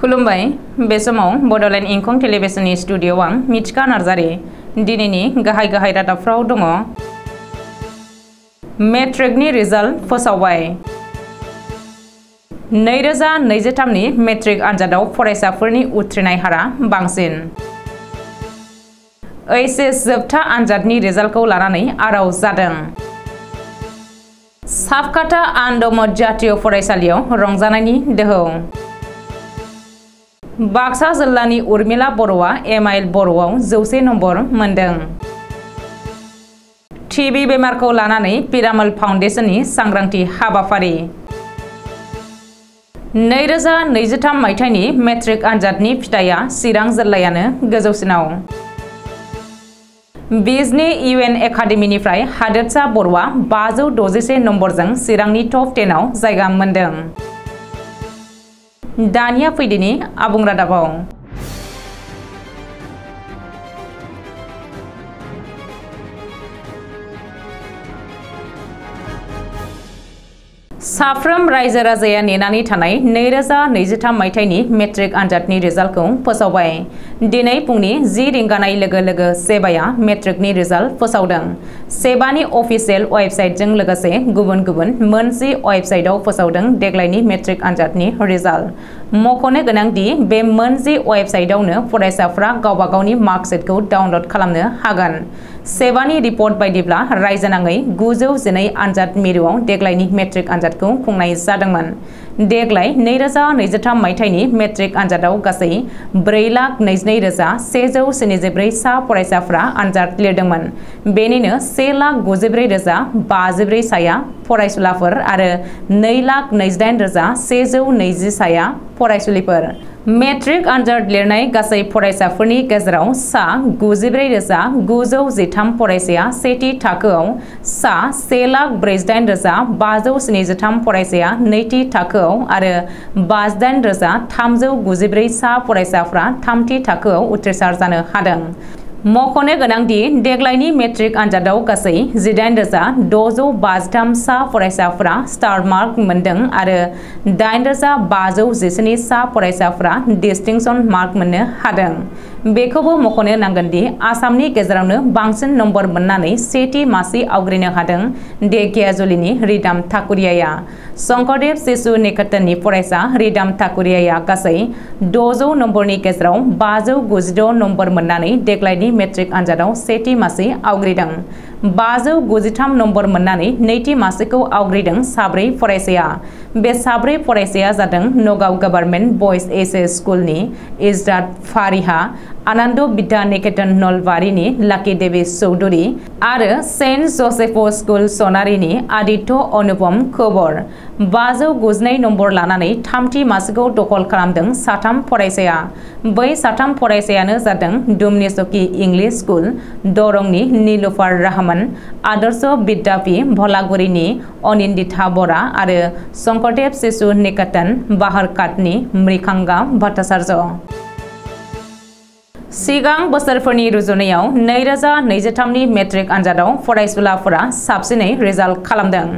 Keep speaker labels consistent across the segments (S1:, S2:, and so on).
S1: खुलुमबाय बे समाव बडोलेण्ड इंखं टेलिभिजननि स्टुडिय'आव आं मिथिका नार्जारी दिनैनि गाहाय रादाबफ्राव दङ। मेट्रिकनि रिजाल्ट फोसावबाय। 2023 नि मेट्रिक आनजादाव फरायसाफोरनि उथ्रिनाय हारा बांसिन। एचएस जोबथा आनजादनि रिजाल्टखौ लानानै आराव जादों। साफकाटा आन्डमत जातीय फरायसालियाव रंजानायनि दोहौ। बाक्सा जिल्लानि उर्मिला बर'आ एमआइल बर'आव 100 नम्बर मोनदों। टिबि बेमारखौ लानानै पिरामल फाउन्डेशननि सांग्रांथि हाबाफारि। 2023 मायथाइनि मेट्रिक आनजादनि फिथाइया चिरां जिल्लायानो गोजौसिनाव। बिजनि इउएन एकाडेमिनिफ्राय हादोरसा बर'आ 561 नम्बरजों चिरांनि टप 10 आव जायगा मोनदों। दानिया फैदिनि आबुं रादाबाव। साफ्रोम रायजो राजाया नेनानै थानाय 2023 मायथाइनि मेट्रिक आनजादनि रिजाल्टखौ फोसावबाय। दिनै फुंनि 10 रिंगानाय लोगो लोगो सेबाया मेट्रिकनि रिजाल्ट फोसावदों। सेबानि अफिसियेल वेबसाइटजों लोगोसे गुबुन मोनसे वेबसाइटआव फोसावदों देग्लायनि मेट्रिक आनजादनि रिजाल्ट। मख'नो गोनांदि बे मोनसे वेबसाइटआवनो फरायसाफ्रा गावबा गावनि मार्कशीटखौ डाउनलड खालामनो हागोन। सेबानि रिपर्ट बायदिब्ला रायजोनाङै 912 आनजाद मिरुआव देग्लायनि मेट्रिक आनजादखौ खुंनाय जादोंमोन। देग्लाय 2023 मायथाइनि मेट्रिक आनजादाव गासै 4,22,174 सा फरायसाफ्रा आनजाद लिरदोंमोन। बेनिनो 1,94,054 साया फरायसुलाफोर आरो 2,28,120 साया फरायसुलिफोर। मेट्रिक आनजाद लिरनाय गासै फरायसाफोरनि गेजेराव सा 94,913 फरायसाया सेथि थाखोआव, सा 1,48,573 फरायसाया नैथि थाखोआव आरो 58,394 सा फरायसाफ्रा थामथि थाखोआव उथ्रिसार जानो हादों। मख'नो गोनांदि देग्लायनि मेट्रिक आनजादाव गासै 18,653 सा फरायसाफ्रा स्टार मार्क मोनदों आरो 8,519 सा फरायसाफ्रा डिस्टिंक्शन मार्क मोननो हादों। बेखौबो मख'नो नांगोनदि आसामनि गेजेरावनो बांसिन नम्बर मोननानै सेथि मासि आवग्रिनो हादों धेकियाजुलिनि रिदाम ठाकुरियाया। शंकरदेव शिशु निकेतननि फरायसा रिदाम ठाकुरियाया गासै 600 नम्बरनि गेजेराव 596 नम्बर मोननानै देग्लायनि मेट्रिक आनजादाव सेथि मासि आवग्रिदों। 593 नम्बर मोननानै नैथि मासिखौ आवग्रिदों साब्रै फरायसाया। बे साब्रै फरायसाया जादों नगाव गभर्नमेन्ट बयज एचएस स्कुलनि इजरात फारिहा, आनन्द विद्या निकेतन नलबारिनि लाकी देवी चौधुरी आरो सेन्ट जसेफ स्कुल सनारिनि आदित्य अनुपम खबर। 592 नम्बर लानानै थामथि मासिखौ दखल खालामदों साथाम फरायसाया। बै साथाम फरायसायानो जादों दुमनिचकी इंलिश स्कुल, दरंनि नीलुफार रहमान, आदर्श विद्यापीठ भलागुरिनि अनिन्दिता बरा आरो शंकरदेव शिशु निकेतन बाहारकाटनि मृखांगा भट्टाचार्य। सिगां बोसोरफोरनि रुजुनायाव 2023 नि मेट्रिक आनजादाव फरायसुलाफोरा साबसिनै रिजाल्ट खालामदों।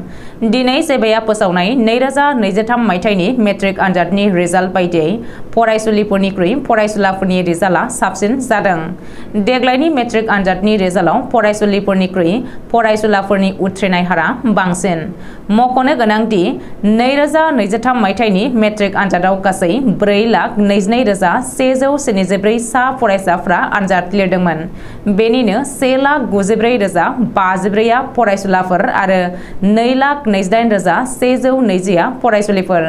S1: दिनै सेबाया फोसावनाय 2023 मायथाइनि मेट्रिक आनजादनि रिजाल्ट बायदियै फरायसुलिफोरनिख्रुइ फरायसुलाफोरनि रिजाल्टआ साबसिन जादों। देग्लायनि मेट्रिक आनजादनि रिजाल्टआव फरायसुलिफोरनिख्रुइ फरायसुलाफोरनि उथ्रिनाय हारा बांसिन। मख'नो गोनांदि 2023 मायथाइनि मेट्रिक आनजादाव गासै 4,22,174 सा फरायसाफ्रा आनजाद लिरदोंमोन। बेनिनो 1,94,054 फरायसुलाफोर आरो 2,28,120 फरायसुलिफोर।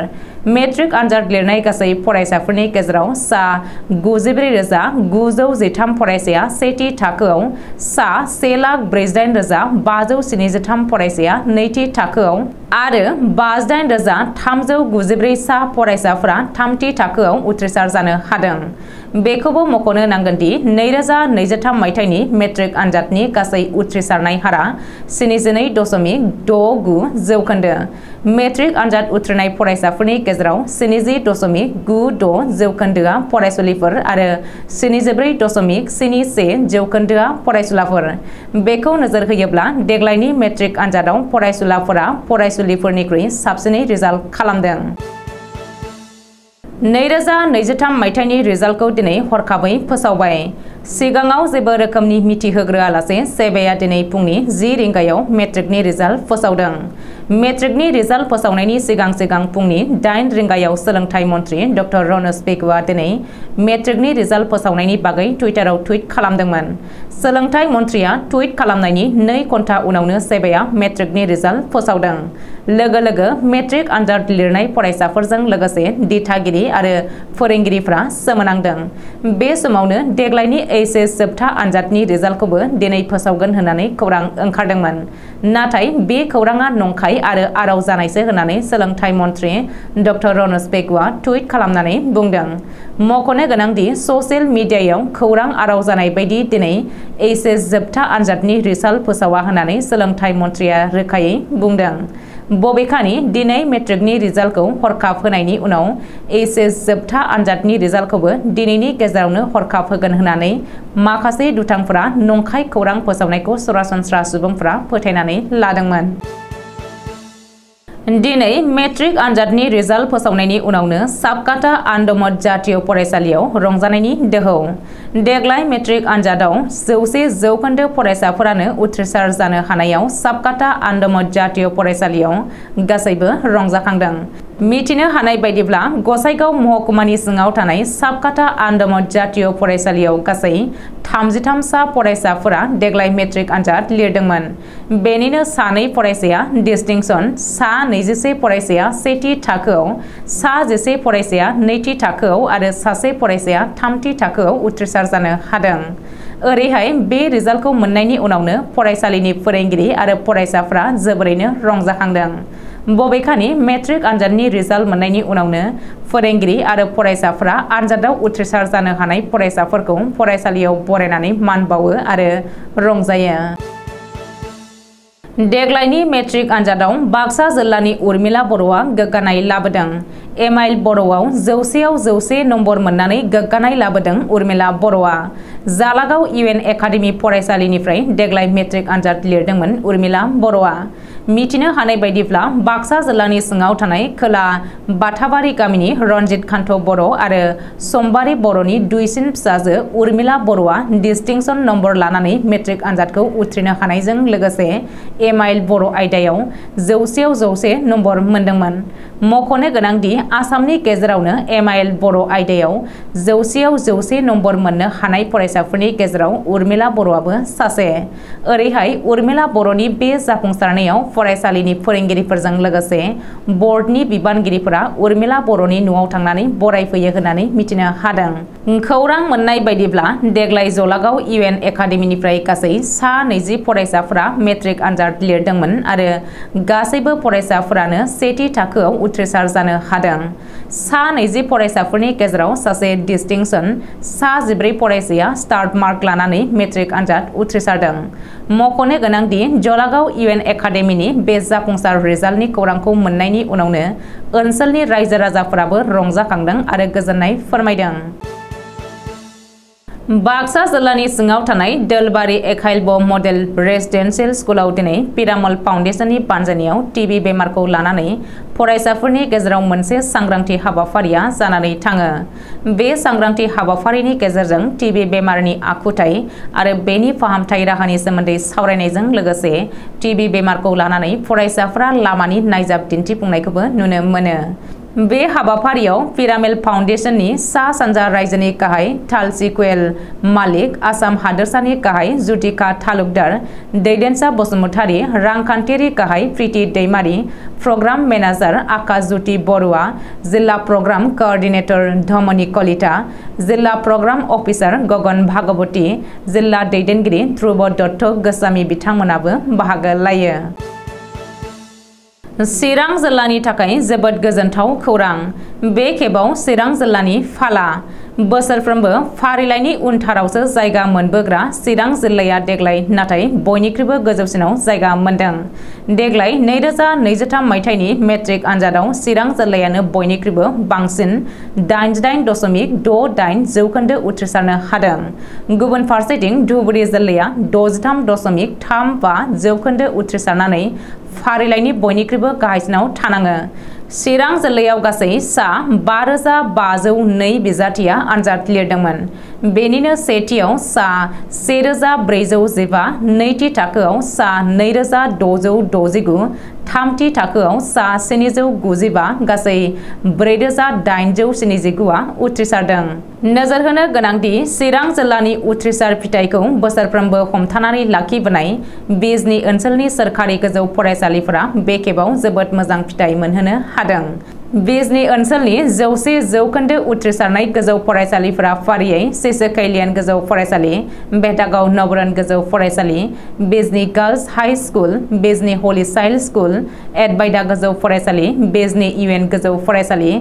S1: मेट्रिक आनजाद लिरनाय गासै फरायसाफोरनि गेजेराव सा 94,903 फरायसाया सेथि थाखोआव, सा 1,48,573 फरायसाया नैथि थाखोआव आरो 58,394 सा फरायसाफ्रा थामथि थाखोआव उथ्रिसार जानो हादों। बेखौबो मख'नो नांगोनदि 2023 मायथाइनि मेट्रिक आनजादनि गासै उथ्रिसारनाय हारा 72.69 जौखोन्दो। मेट्रिक आनजाद उथ्रिनाय फरायसाफोरनि गेजेराव 70.96 जौखोन्दोआ फरायसुलिफोर आरो 74.71 जौखोन्दोआ फरायसुलाफोर। बेखौ नोजोर होयोब्ला देग्लायनि मेट्रिक आनजादाव फरायसुलाफोरा फरायसुलिफोरनिख्रुइ साबसिनै रिजाल्ट खालामदों। 2023 मायथाइनि रिजाल्टखौ दिनै हरखाबै फोसावबाय। सिगाङाव जेबो रोखोमनि मिथिहोग्रोआलासे सेबेआ दिनै फुंनि 10 रिंगायाव मेट्रिकनि रिजाल्ट फोसावदों। मेट्रिकनि रिजाल्ट फोसावनायनि सिगां फुंनि 8 रिंगायाव सोलोंथाइ मन्थ्रि डक्टर रनज पेगुआ दिनै मेट्रिकनि रिजाल्ट फोसावनायनि बागै टुइटाराव टुइट खालामदोंमोन। सोलोंथाइ मन्थ्रिया टुइट खालामनायनि 2 घन्टा उनावनो सेबेआ मेट्रिकनि रिजाल्ट फोसावदों। लोगो मेट्रिक आनजाद लिरनाय फरायसाफोरजों लोगोसे दिथागिरि आरो फोरोंगिरिफ्रा सोमोनांदों। बे समावनो देग्लायनि एचएस जोबथा आनजादनि रिजाल्टखौबो दिनै फोसावगोन होननानै खौरां ओंखारदोंमोन। नाथाय बे खौराङा नंखाय आरो आराव जानायसो होननानै सोलोंथाइ मन्थ्रि डक्टर रनज पेगुआ टुइट खालामनानै बुंदों। मख'नो गोनांदि ससियेल मिडियायाव खौरां आराव जानाय बायदि दिनै एचएस जोबथा आनजादनि रिजाल्ट फोसावा होननानै सोलोंथाइ मन्थ्रिया रोखायै बुंदों। बबेखानि दिनै मेट्रिकनि रिजाल्टखौ हरखाब होनायनि उनाव एचएस जोबथा आनजादनि रिजाल्टखौबो दिनैनि गेजेरावनो हरखाब होगोन होननानै माखासे दुथांफोरा नंखाय खौरां फोसावनायखौ सरासनस्रा सुबुंफोरा फोथायनानै लादोंमोन। दिनै मेट्रिक आनजादनि रिजाल्ट फोसावनायनि उनावनो साबकाटा आन्डमत जातीय फरायसालियाव रंजानायनि दोहौ। देग्लाय मेट्रिक आनजादाव 100% फरायसाफोरानो उथ्रिसार जानो हानायाव साबकाटा आन्डमत जातीय फरायसालियाव गासैबो रंजाखांदों। मिथिनो हानाय बायदिब्ला गसाइगाव महकुमानि सिङाव थानाय साबकाटा आन्डमत जातीय फरायसालियाव गासै 33 सा फरायसाफोरा देग्लाय मेट्रिक आनजाद लिरदोंमोन। बेनिनो 2 फरायसाया डिस्टिंक्शन, 21 फरायसाया सेथि थाखोआव, 11 फरायसाया नैथि थाखोआव आरो 1 फरायसाया थामथि थाखोआव उथ्रिसार जानो हादों। ओरैहाय बे रिजाल्टखौ मोननायनि उनावनो फरायसालिनि फोरोंगिरि आरो फरायसाफ्रा जोबोरैनो रंजाखांदों। बबेखानि मेट्रिक आनजादनि रिजाल्ट मोननायनि उनावनो फोरोंगिरि आरो फरायसाफ्रा आनजादाव उथ्रिसार जानो हानाय फरायसाफोरखौ फरायसालियाव बरायनानै मान बावो आरो रंजायो। देग्लायनि मेट्रिक आनजादाव बाक्सा जिल्लानि उर्मिला बर'आ गोग्गानाय लाबोदों। एमआइल बर'आव 100आव 100 नम्बर मोननानै गोग्गानाय लाबोदों उर्मिला बर'आ। जालागाव इउएन एकाडेमि फरायसालिनिफ्राय देग्लाय मेट्रिक आनजाद लिरदोंमोन उर्मिला बर'आ। मिथिनो हानाय बायदिब्ला बाक्सा जिल्लानि सिङाव थानाय खोला बाथाबारि गामिनि रनजित कान्त बर' आरो समबारी बर'नि दुइसिन फिसाजो उर्मिला बर'आ डिस्टिंक्शन नम्बर लानानै मेट्रिक आनजादखौ उथ्रिनो हानायजों लोगोसे एमआइल बर' आयदायाव 100आव 100 नम्बर मोनदोंमोन। मख'नो गोनांदि आसामनि गेजेरावनो एमआइल बर' आयदायाव 100आव 100 नम्बर मोननो हानाय फरायसाफोरनि गेजेराव उर्मिला बर'आबो सासे। ओरैहाय उर्मिला बर'नि बे जाफुंसारनायाव फरायसालिनि फोरोंगिरिफोरजों लोगोसे बर्डनि बिबानगिरिफोरा उर्मिला बर'नि न'आव थांनानै बरायफैयो होननानै मिथिनो हादों। खौरां मोननाय बायदिब्ला देग्लाय जलागाव इउएन एकाडेमिनिफ्राय गासै 20 फरायसाफोरा मेट्रिक आनजाद लिरदोंमोन आरो गासैबो फरायसाफोरानो सेथि थाखोआव उथ्रिसार जानो हादों। 20 फरायसाफोरनि गेजेराव सासे डिस्टिंक्शन, 14 फरायसाया स्टार मार्क लानानै मेट्रिक आनजाद उथ्रिसारदों। मख'नो गोनांदि जलागाव इउएन एकाडेमिनि बे जाफुंसार रिजाल्टनि खौरांखौ मोननायनि उनावनो ओनसोलनि रायजो राजाफोराबो रंजाखांदों आरो गोजोननाय फोरमायदों। बाक्सा जिल्लानि सिङाव थानाय दोलबारि एकाइल्ब मडेल रेसिडेन्सियेल स्कुलाव दिनै पिरामल फाउन्डेसननि बानजायनायाव टिबि बेमारखौ लानानै फरायसाफोरनि गेजेराव मोनसे सांग्रांथि हाबाफारिया जानानै थाङो। बे सांग्रांथि हाबाफारिनि गेजेरजों टिबि बेमारनि आखुथाय आरो बेनि फाहामथाय राहानि सोमोन्दै सावरायनायजों लोगोसे टिबि बेमारखौ लानानै फरायसाफोरा लामानि नायजाब दिन्थिफुंनायखौबो नुनो मोनो। बे हाबाफारियाव पिरामेल फाउन्डेसननि सा सानजा रायजोनि गाहाय थालसि कुएल मालिक, आसाम हादोरसानि गाहाय जुटिका तालुकदार दैदेनसा बसुमतारी, रांखान्थियारि गाहाय प्रीति दैमारी, प्रग्राम मेनेजार आकाश ज्योति बरुवा, जिल्ला प्रग्राम कोअर्डिनेटर धमनी कलिता, जिल्ला प्रग्राम अफिसार गगन भागवती, जिल्ला दैदेनगिरि ध्रुव दत्त गोस्वामी बिथांमोनाबो बाहागो लायो। चिरां जिल्लानि थाखाय जोबोद गोजोनथाव खौरां। बे खेबाव चिरां जिल्लानि फाला। बोसोरफ्रोमबो फारिलाइनि उनथारावसो जायगा मोनबोग्रा चिरां जिल्लाया देग्लाय नाथाय बयनिख्रुइबो गोजौसिनाव जायगा मोनदों। देग्लाय 2023 मायथाइनि मेट्रिक आनजादाव चिरां जिल्लायानो बयनिख्रुइबो बांसिन 88.68 जौखोन्दो उथ्रिसारनो हादों। गुबुन फारसेथिं धुबुरी जिल्लाया 63.35 जौखोन्दो उथ्रिसारनानै फारिलाइनि बयनिख्रुइबो गाहायसिनाव थानाङो। चिरां जिल्लायाव गासै सा 5502 बिजाथिया आनजाद लिरदोंमोन। बेनिनो सेथियाव सा 1415, नैथि थाखोआव सा 2669, थामथि थाखोआव सा 795, गासै 4879आ उथ्रिसारदों। नोजोर होनो गोनांदि चिरां जिल्लानि उथ्रिसार फिथाइखौ बोसोरफ्रोमबो हमथानानै लाखिबोनाय बिजनी ओनसोलनि सोरखारि गोजौ फरायसालिफोरा बे खेबाव जोबोद मोजां फिथाइ मोनहोनो हादों। बिजनी ओनसोलनि 100% उथ्रिसारनाय गोजौ फरायसालिफोरा फारियै सिसोखैलियान गोजौ फरायसालि, बेटागाव नवरन गोजौ फरायसालि, Bijni girls high school, Bijni हली चाइल्ड स्कुल, एडबाइदा गोजौ फरायसालि, बिजनी इउएन गोजौ फरायसालि,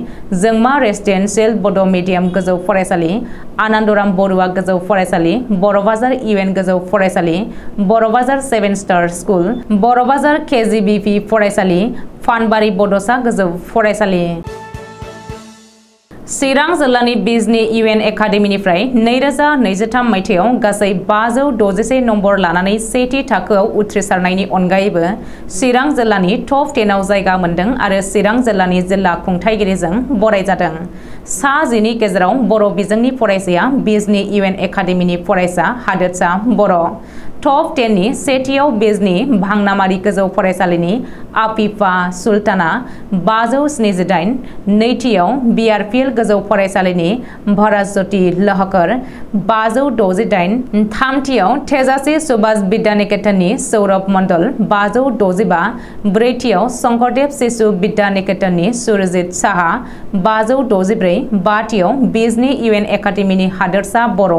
S1: जोंमा रेसिडेन्सियेल बड' मिडियाम गोजौ फरायसालि, आनन्दराम बरुवा गोजौ फरायसालि, बर'बाजार इउएन गोजौ फरायसालि, बर'बाजार 7 स्टार स्कुल, बर'बाजार केजीबीपी फरायसालि, फानबारि बड'सा गोजौ फरायसालि। चिरां जिल्लानि बिजनी इउएन एकाडेमीनिफ्राय 2023 मायथाइयाव गासै 561 नम्बर लानानै सेथि थाखोआव उथ्रिसारनायनि अनगायैबो चिरां जिल्लानि टप 10 आव जायगा मोनदों आरो चिरां जिल्लानि जिल्ला खुंथायगिरिजों बरायजादों। सा 10 नि गेजेराव बर' बिजोंनि फरायसाया बिजनी इउएन एकाडेमीनि फरायसा हादोरसा बर'। टप 10 नि सेथियाव बिजनी भांनामारि गोजौ फरायसालिनि आफिफा सुल्ताना 578, नैथियाव बिआरपिएल गोजौ फरायसालिनि भराजती लहकर 568, थामथियाव थेजासी सुभाष विद्यानिकेतननि सौरभ मण्डल 565, ब्रैथियाव शंकरदेव शिशु विद्यानिकेतननि सुरजित साहा 564, बाथियाव बिजनी इउएन एकाडेमीनि हादोरसा बर'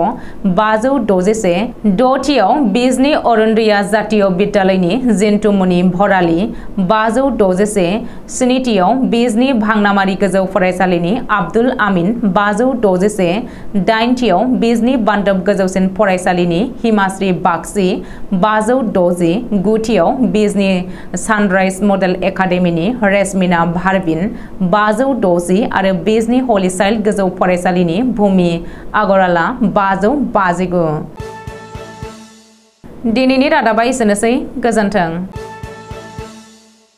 S1: 561, दथियाव बिजनी अरुणोदया जातीय विद्यालयनि जिन्टुमणि भराली 561, स्निथियाव बिजनी भांनामारि गोजौ फरायसालिनि आब्दुल आमिन 561, दाइनथियाव बिजनी बान्दोब गोजौसिन फरायसालिनि हिमाश्री बागची 560, गुथियाव बिजनी सानराइज मडेल एकाडेमीनि रेशमिना भारबिन 560 आरो बिजनी हली चाइल्ड गोजौ फरायसालिनि भूमि आगराला 559। दिनैनि रादाबा एसेनोसै, गोजोन्थों।